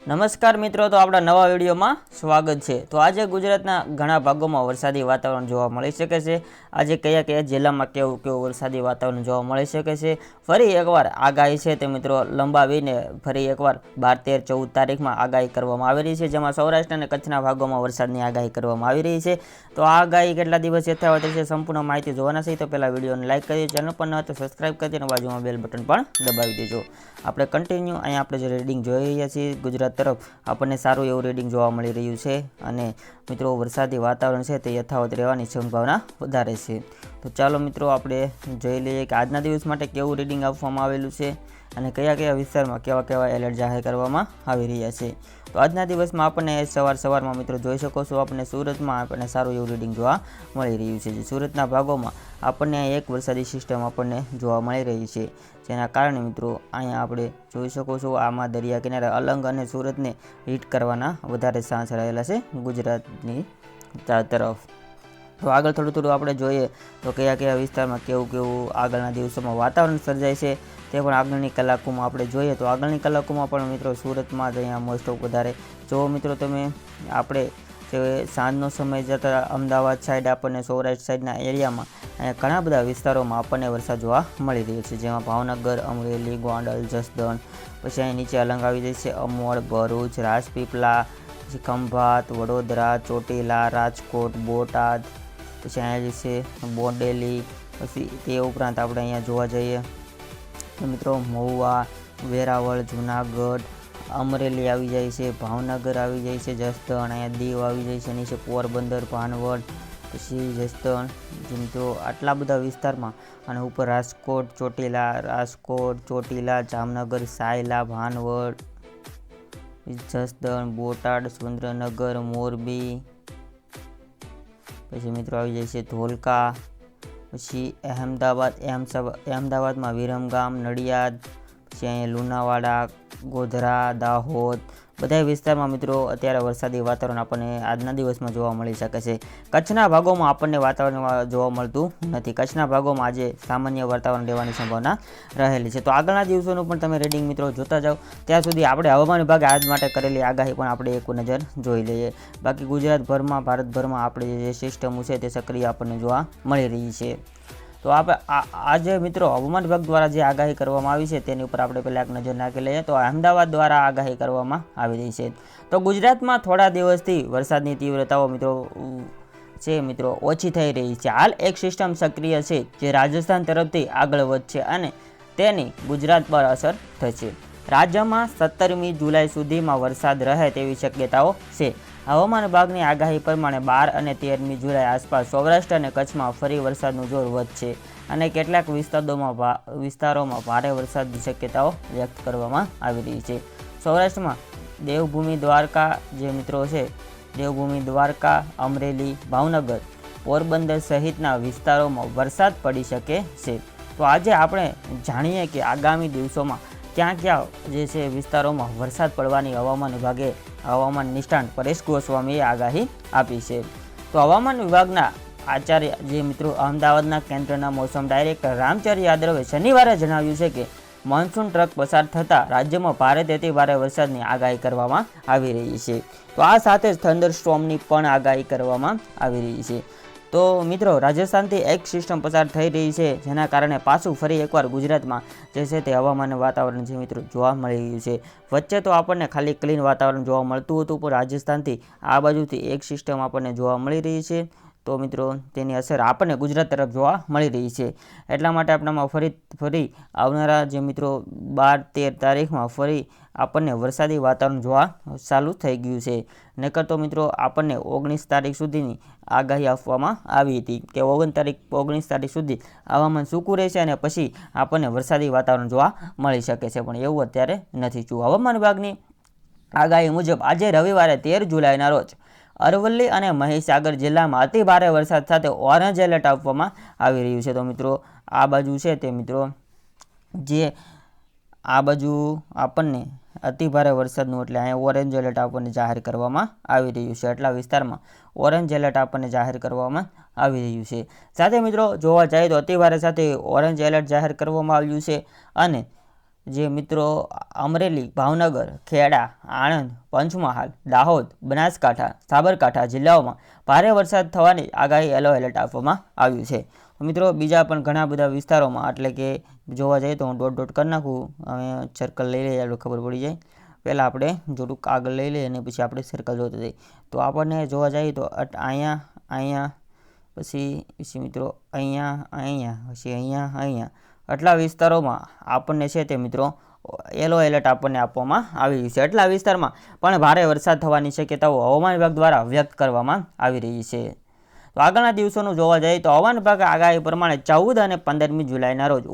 નમસ્કાર મિત્રો, તો આપણા નવા વિડીયોમાં સ્વાગત છે। તો આજે ગુજરાતના ઘણા ભાગોમાં વરસાદી વાતાવરણ જોવા મળી શકે છે। આજે કયા કયા જિલ્લામાં કેવું વરસાદી વાતાવરણ જોવા મળી શકે છે। ફરી એકવાર આગાહી છે તે મિત્રો લંબાવીને ફરી એકવાર 12, 13, 14 તારીખમાં આગાહી કરવામાં આવી રહી છે, જેમાં સૌરાષ્ટ્ર અને કચ્છના ભાગોમાં વરસાદની આગાહી કરવામાં આવી રહી છે। તો આ આગાહી કેટલા દિવસ યથાવત રહેશે, સંપૂર્ણ માહિતી જોવાના છે। તો પહેલાં વિડીયોને લાઇક કરી, ચેનલ પર ન તો સબસ્ક્રાઇબ કરી અને બાજુમાં બેલ બટન પણ દબાવી દેજો। આપણે કન્ટિન્યુ અહીંયા આપણે જે રીડિંગ જોઈ રહ્યા છીએ ગુજરાત તરફ આપણને સારું એવું રીડિંગ જોવા મળી રહ્યું છે અને મિત્રો વરસાદી વાતાવરણ છે તે યથાવત રહેવાની સંભાવના વધારે છે। તો ચાલો મિત્રો આપણે જોઈ લઈએ કે આજના દિવસ માટે કેવું રીડિંગ આપવામાં આવેલું છે અને કયા કયા વિસ્તારમાં કેવા એલર્ટ જાહેર કરવામાં આવી રહ્યા છે। તો આજના દિવસમાં આપણને સવારમાં મિત્રો જોઈ શકો છો, આપણને સુરતમાં આપણને સારું એવું રીડિંગ જોવા મળી રહ્યું છે। જે સુરતના ભાગોમાં આપણને એક વરસાદી સિસ્ટમ આપણને જોવા મળી રહી છે, જેના કારણે મિત્રો અહીંયા આપણે જોઈ શકો છો આમાં દરિયા કિનારે અલંગ અને સુરતને હિટ કરવાના વધારે ચાન્સ રહેલા છે ગુજરાતની તરફ। તો આગળ થોડું આપણે જોઈએ તો કયા વિસ્તારમાં કેવું આગળના દિવસોમાં વાતાવરણ સર્જાય છે તે પણ આગળની કલાકોમાં આપણે જોઈએ। તો આગળની કલાકોમાં પણ મિત્રો સુરતમાં જ અહીંયા મોસ્ટ ઓફ વધારે જો મિત્રો તમે આપણે જે સાંજનો સમય જતાં અમદાવાદ સાઈડ આપણને સૌરાષ્ટ્ર સાઈડના એરિયામાં અહીંયા ઘણા બધા વિસ્તારોમાં આપણને વરસાદ જોવા મળી રહ્યો છે, જેમાં ભાવનગર, અમરેલી, ગોંડલ, જસદણ, પછી અહીં નીચે અલંગ આવી જાય છે અમોડ, ભરૂચ, રાજપીપળા, પછી ખંભાત, વડોદરા, ચોટીલા, રાજકોટ, બોટાદ, પછી અહીંયા જે છે બોડેલી, પછી તે ઉપરાંત આપણે અહીંયા જોવા જઈએ તો મિત્રો મહુવા, વેરાવળ, જુનાગઢ, અમરેલી આવી જાય છે, ભાવનગર આવી જાય છે, જસદણ, અહીંયા દીવ આવી જાય છે, નીચે પોરબંદર, ભાનવડ, પછી જસદણ, જે મિત્રો આટલા બધા વિસ્તારમાં અને ઉપર રાજકોટ, ચોટીલા, જામનગર, સાયલા, ભાનવડ, જસદણ, બોટાદ, સુરેન્દ્રનગર, મોરબી, પછી મિત્રો આવી જાય છે ધોલકા, પછી અહેમદાબાદમાં વિરમગામ, નડિયાદ, પછી અહીંયા લુણાવાડા, ગોધરા, દાહોદ, બધા વિસ્તારમાં મિત્રો અત્યારે વરસાદી વાતાવરણ આપણને આજના દિવસમાં જોવા મળી શકે છે। કચ્છના ભાગોમાં આપણને વાતાવરણ જોવા મળતું નથી, કચ્છના ભાગોમાં આજે સામાન્ય વાતાવરણ રહેવાની સંભાવના રહેલી છે। તો આગળના દિવસોનું પણ તમે રીડિંગ મિત્રો જોતા જાઓ, ત્યાં સુધી આપણે હવામાન વિભાગે આજ માટે કરેલી આગાહી પણ આપણે એક નજર જોઈ લઈએ। બાકી ગુજરાતભરમાં, ભારતભરમાં આપણે જે સિસ્ટમો છે તે સક્રિય આપણને જોવા મળી રહી છે। તો આપણે આજે મિત્રો હવામાન વિભાગ દ્વારા જે આગાહી કરવામાં આવી છે તેની ઉપર આપણે પહેલાં એક નજર નાખી લઈએ। તો અમદાવાદ દ્વારા આગાહી કરવામાં આવી રહી છે। તો ગુજરાતમાં થોડા દિવસથી વરસાદની તીવ્રતાઓ મિત્રો ઓછી થઈ રહી છે। હાલ એક સિસ્ટમ સક્રિય છે જે રાજસ્થાન તરફથી આગળ વધશે અને તેની ગુજરાત પર અસર થશે। રાજ્યમાં 17મી જુલાઈ સુધીમાં વરસાદ રહે તેવી શક્યતાઓ છે। હવામાન વિભાગની આગાહી પ્રમાણે 12 અને 13મી જુલાઈ આસપાસ સૌરાષ્ટ્ર અને કચ્છમાં ફરી વરસાદનું જોર વધશે અને કેટલાક વિસ્તારોમાં ભારે વરસાદની શક્યતાઓ વ્યક્ત કરવામાં આવી રહી છે। સૌરાષ્ટ્રમાં દેવભૂમિ દ્વારકા જે મિત્રો છે, દેવભૂમિ દ્વારકા, અમરેલી, ભાવનગર, પોરબંદર સહિતના વિસ્તારોમાં વરસાદ પડી શકે છે। તો આજે આપણે જાણીએ કે આગામી દિવસોમાં ક્યાં જે છે વિસ્તારોમાં વરસાદ પડવાની હવામાન વિભાગે હવામાન નિષ્ણાત પરેશ ગોસ્વામીએ આગાહી આપી છે। તો હવામાન વિભાગના આચાર્ય જે મિત્રો અમદાવાદના કેન્દ્રના મોસમ ડાયરેક્ટર રામચંદ્ર યાદવે શનિવારે જણાવ્યું છે કે મોન્સૂન ટ્રક પસાર થતાં રાજ્યમાં ભારેથી ભારે વરસાદની આગાહી કરવામાં આવી રહી છે। તો આ સાથે જ થંડરસ્ટોર્મની પણ આગાહી કરવામાં આવી રહી છે। તો મિત્રો રાજસ્થાનથી એક સિસ્ટમ પસાર થઈ રહી છે, જેના કારણે પાછું ફરી એકવાર ગુજરાતમાં જે છે તે હવામાન વાતાવરણ જે મિત્રો જોવા મળી રહ્યું છે। વચ્ચે તો આપણને ખાલી ક્લીન વાતાવરણ જોવા મળતું હતું, પણ રાજસ્થાનથી આ બાજુથી એક સિસ્ટમ આપણને જોવા મળી રહી છે। તો મિત્રો તેની અસર આપણને ગુજરાત તરફ જોવા મળી રહી છે, એટલા માટે આપણામાં ફરી આવનારા જે મિત્રો 12, 13 તારીખમાં ફરી આપણને વરસાદી વાતાવરણ જોવા ચાલુ થઈ ગયું છે। નકર તો મિત્રો આપણને 19 તારીખ સુધીની આગાહી આપવામાં આવી હતી કે 19 તારીખ સુધી હવામાન સૂકું રહેશે અને પછી આપણને વરસાદી વાતાવરણ જોવા મળી શકે છે, પણ એવું અત્યારે નથી થયું। હવામાન વિભાગની આગાહી મુજબ આજે રવિવારે 13 જુલાઈના રોજ અરવલ્લી અને મહીસાગર જિલ્લામાં અતિ ભારે વરસાદ સાથે ઓરેન્જ એલર્ટ આપવામાં આવી રહ્યું છે। તો મિત્રો આ બાજુ છે તે મિત્રો જે આ બાજુ આપણને અતિ ભારે વરસાદનું એટલે અહીંયા ઓરેન્જ એલર્ટ આપણને જાહેર કરવામાં આવી રહ્યું છે, એટલા વિસ્તારમાં ઓરેન્જ એલર્ટ આપણને જાહેર કરવામાં આવી રહ્યું છે। સાથે મિત્રો જોવા જાય તો અતિ ભારે સાથે ઓરેન્જ એલર્ટ જાહેર કરવામાં આવ્યું છે અને જે મિત્રો અમરેલી, ભાવનગર, ખેડા, આણંદ, પંચમહાલ, દાહોદ, બનાસકાંઠા, સાબરકાંઠા જિલ્લાઓમાં ભારે વરસાદ થવાની આગાહી યલો એલર્ટ આપવામાં આવ્યું છે. મિત્રો બીજા પણ ઘણા બધા વિસ્તારોમાં, એટલે કે જોવા જઈએ તો હું ડોટ કરી નાખું, હવે સર્કલ લઈ લઈએ એટલે ખબર પડી જાય. પહેલાં આપણે થોડુંક આગળ લઈ લઈએ અને પછી આપણે સર્કલ જોતા જઈએ. તો આપણને જોવા જઈએ તો અહીંયા પછી મિત્રો અહીંયા પછી અહીંયા આટલા વિસ્તારોમાં આપણને છે તે મિત્રો યલો એલર્ટ આપણને આપવામાં આવી રહ્યું છે. એટલા વિસ્તારમાં પણ ભારે વરસાદ થવાની શક્યતાઓ હવામાન વિભાગ દ્વારા વ્યક્ત કરવામાં આવી રહી છે. તો આગળના દિવસોનું જોવા જઈએ તો હવામાન વિભાગે આગાહી પ્રમાણે 14 અને 15મી જુલાઈના રોજ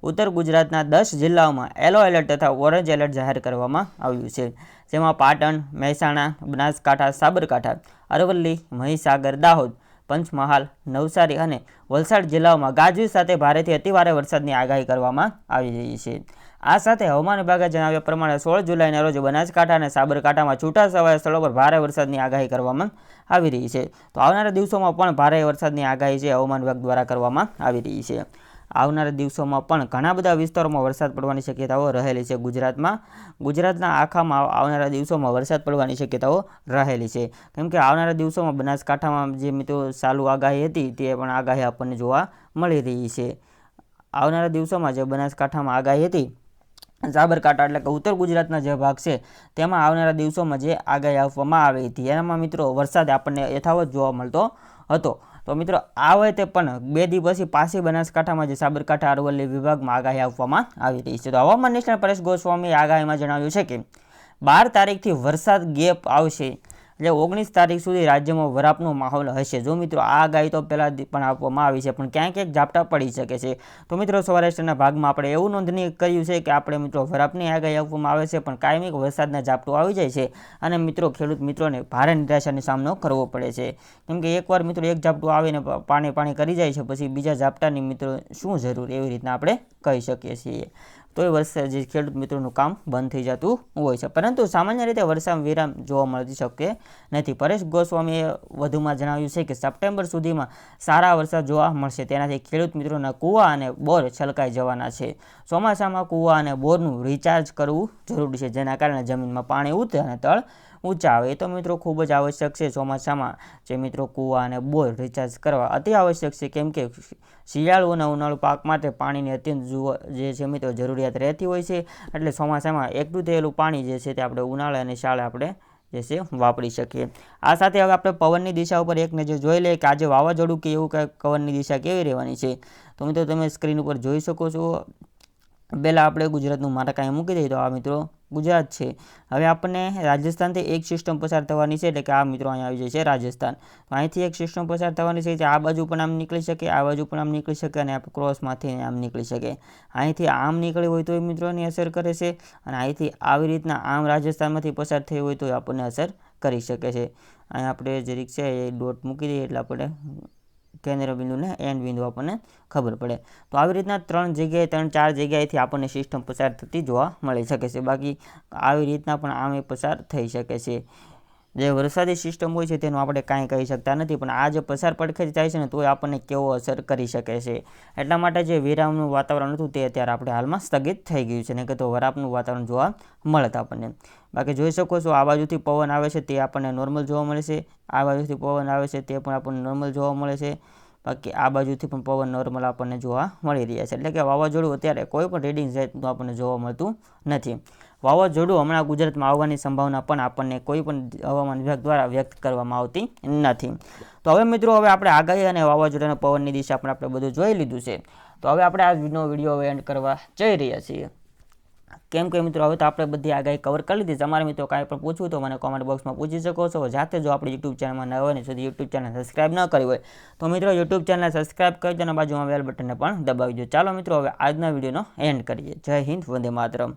ઉત્તર ગુજરાતના 10 જિલ્લાઓમાં યલો એલર્ટ તથા ઓરેન્જ એલર્ટ જાહેર કરવામાં આવ્યું છે. જેમાં પાટણ, મહેસાણા, બનાસકાંઠા, સાબરકાંઠા, અરવલ્લી, મહીસાગર, દાહોદ, પંચમહાલ, નવસારી અને વલસાડ જિલ્લાઓમાં ગાજવીજ સાથે ભારેથી અતિભારે વરસાદની આગાહી કરવામાં આવી રહી છે. આ સાથે હવામાન વિભાગે જણાવ્યા પ્રમાણે 16 જુલાઈના રોજ બનાસકાંઠા અને સાબરકાંઠામાં છૂટાછવાયા સ્થળો પર ભારે વરસાદની આગાહી કરવામાં આવી રહી છે. તો આવનારા દિવસોમાં પણ ભારે વરસાદની આગાહી છે હવામાન વિભાગ દ્વારા કરવામાં આવી રહી છે. આવનારા દિવસોમાં પણ ઘણા બધા વિસ્તારોમાં વરસાદ પડવાની શક્યતાઓ રહેલી છે. ગુજરાતના આખામાં આવનારા દિવસોમાં વરસાદ પડવાની શક્યતાઓ રહેલી છે. કેમ કે આવનારા દિવસોમાં બનાસકાંઠામાં જે મિત્રો ચાલુ આગાહી હતી તે પણ આગાહી આપણને જોવા મળી રહી છે. આવનારા દિવસોમાં જે બનાસકાંઠામાં આગાહી હતી, સાબરકાંઠા એટલે કે ઉત્તર ગુજરાતના જે ભાગ છે તેમાં આવનારા દિવસોમાં જે આગાહી આપવામાં આવી હતી એમાં મિત્રો વરસાદ આપણને યથાવત જોવા મળતો હતો. તો મિત્રો આવે તે પણ 2 દિવસ પછી પાછી બનાસકાંઠામાં જે સાબરકાંઠા અરવલ્લી વિભાગમાં આગાહી આપવામાં આવી રહી છે. તો હવામાન નિષ્ણાત પરેશ ગોસ્વામીએ આગાહીમાં જણાવ્યું છે કે 12 તારીખથી વરસાદ ગેપ આવશે, એટલે 19 તારીખ સુધી રાજ્યમાં વરાપનો માહોલ હશે. જો મિત્રો આ આગાહી તો પહેલાં પણ આપવામાં આવી છે, પણ ક્યાંક ઝાપટા પડી શકે છે. તો મિત્રો સૌરાષ્ટ્રના ભાગમાં આપણે એવું નોંધણી કર્યું છે કે આપણે મિત્રો વરાપની આગાહી આપવામાં આવે છે, પણ કાયમી વરસાદના ઝાપટું આવી જાય છે અને મિત્રો ખેડૂત મિત્રોને ભારે નિરાશાનો સામનો કરવો પડે છે. કેમ કે એકવાર મિત્રો એક ઝાપટું આવીને પાણી કરી જાય છે, પછી બીજા ઝાપટાની મિત્રો શું જરૂર, એવી રીતના આપણે કહી શકીએ છીએ. તો એ વરસાદ જે ખેડૂત મિત્રોનું કામ બંધ થઈ જતું હોય છે, પરંતુ સામાન્ય રીતે વરસાદ વિરામ જોવા મળતી શકે નથી. પરેશ ગોસ્વામીએ વધુમાં જણાવ્યું છે કે સપ્ટેમ્બર સુધીમાં સારા વરસાદ જોવા મળશે, તેનાથી ખેડૂત મિત્રોના કૂવા અને બોર છલકાઈ જવાના છે. ચોમાસામાં કૂવા અને બોરનું રિચાર્જ કરવું જરૂરી છે, જેના કારણે જમીનમાં પાણી ઉતરે અને તળ ઊંચા આવે. એ તો મિત્રો ખૂબ જ આવશ્યક છે. ચોમાસામાં જે મિત્રો કૂવા અને બોર રિચાર્જ કરવા અતિ આવશ્યક છે, કેમ કે શિયાળુ અને ઉનાળુ પાક માટે પાણીની અત્યંત જે છે મિત્રો જરૂરિયાત રહેતી હોય છે. એટલે ચોમાસામાં એકઠું થયેલું પાણી જે છે તે આપણે ઉનાળા અને શિયાળે આપણે જે છે વાપરી શકીએ. આ સાથે હવે આપણે પવનની દિશા ઉપર એક નજર જોઈ લઈએ કે આજે વાવાઝોડું કે એવું કંઈક પવનની દિશા કેવી રહેવાની છે. તો મિત્રો તમે સ્ક્રીન ઉપર જોઈ શકો છો. પહેલાં આપણે ગુજરાતનું માર્ક અહીં મૂકી દઈએ તો આ મિત્રો ગુજરાત છે. હવે આપણને રાજસ્થાનથી એક સિસ્ટમ પસાર થવાની છે, એટલે કે આ મિત્રો અહીંયા આવી જાય છે રાજસ્થાન. તો અહીંથી એક સિસ્ટમ પસાર થવાની છે, આ બાજુ પણ આમ નીકળી શકે, આ બાજુ પણ આમ નીકળી શકે અને ક્રોસમાંથી આમ નીકળી શકે. અહીંથી આમ નીકળી હોય તો એ મિત્રોની અસર કરે છે, અને અહીંથી આવી રીતના આમ રાજસ્થાનમાંથી પસાર થઈ હોય તો આપણને અસર કરી શકે છે. અહીં આપણે જરીક છે એ ડોટ મૂકી દઈએ એટલે આપણે કેન્દ્ર બિંદુને એન્ડ બિંદુ આપણને ખબર પડે. તો આવી રીતના 3-4 જગ્યાએથી આપણને સિસ્ટમ પસાર થતી જોવા મળી શકે છે. બાકી આવી રીતના પણ આમે પસાર થઈ શકે છે. જે વરસાદી સિસ્ટમ હોય છે તેનું આપણે કાંઈ કહી શકતા નથી, પણ આ જે પસાર પડખેથી થાય છે ને તો એ આપણને કેવો અસર કરી શકે છે. એટલા માટે જે વિરામનું વાતાવરણ હતું તે અત્યારે આપણે હાલમાં સ્થગિત થઈ ગયું છે, ને કે તો વરાપનું વાતાવરણ જોવા મળતા આપણને. બાકી જોઈ શકો છો આ બાજુથી પવન આવે છે તે આપણને નોર્મલ જોવા મળે છે, આ બાજુથી પવન આવે છે તે પણ આપણને નોર્મલ જોવા મળે છે. બાકી આ બાજુથી પણ પવન નોર્મલ આપણને જોવા મળી રહ્યા છે. એટલે કે વાવાઝોડું અત્યારે કોઈ પણ રીડિંગ જાતનું આપણને જોવા મળતું નથી. વાવાઝોડું હમણાં ગુજરાતમાં આવવાની સંભાવના પણ આપણને કોઈ પણ હવામાન વિભાગ દ્વારા વ્યક્ત કરવામાં આવતી નથી. તો હવે મિત્રો હવે આપણે આગાહી અને વાવાઝોડાના પવનની દિશા પણ આપણે બધું જોઈ લીધું છે. તો હવે આપણે આજનો વિડીયો એન્ડ કરવા જઈ રહ્યા છીએ. કેમ કે મિત્રો હવે તો આપણે બધી આગાહી કવર કરી લીધી. તમારે મિત્રો કાંઈ પણ પૂછવું તો મને કોમેન્ટ બોક્સમાં પૂછી શકો છો. જાતે જો આપણી યુટ્યુબ ચેનલમાં ન હોય ને સુધી યુટ્યુબ ચેનલ સબસ્ક્રાઈબ ન કરી હોય તો મિત્રો યુટ્યુબ ચેનલ સબસ્ક્રાઈબ કરી દો અને બાજુમાં બેલ બટનને પણ દબાવી દો. ચાલો મિત્રો હવે આજના વિડીયોનો એન્ડ કરીએ. જય હિન્દ, વંદે માતરમ.